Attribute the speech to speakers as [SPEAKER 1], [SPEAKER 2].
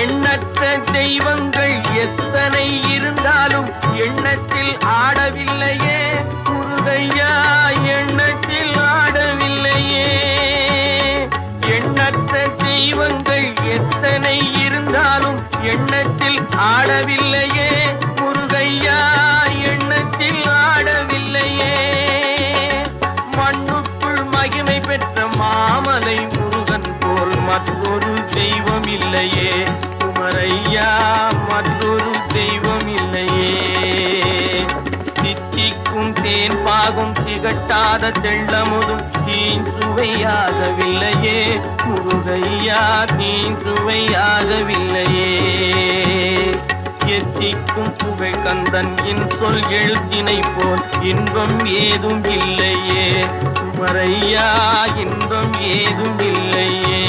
[SPEAKER 1] எண்ணற்ற தெய்வங்கள் எத்தனை இருந்தாலும் எண்ணத்தில் ஆடவில்லையே முருகையா, எண்ணத்தில் ஆடவில்லையே. எண்ணற்ற தெய்வங்கள் எத்தனை இருந்தாலும் எண்ணத்தில் ஆடவில்லையே முருகையா, எண்ணத்தில் ஆடவில்லையே. மண்ணுக்குள் மகிமை பெற்ற மாமலை முருகன் போல் மற்றொரு தெய்வம் இல்லையே குமரையா, மற்றொரு தெய்வம் இல்லையே. தித்திக்கும் தேன் பாகும் திகட்டாத தெள்ளமுதும் தீஞ்சுவையாகவில்லையே முருகையா, தீஞ்சுவையாகவில்லையே. எத்திக்கும் புகை கந்தன் சொல் எழுத்தினை போல் இன்பம் ஏதும் இல்லையே குமரையா, இன்பம் ஏதும் இல்லையே.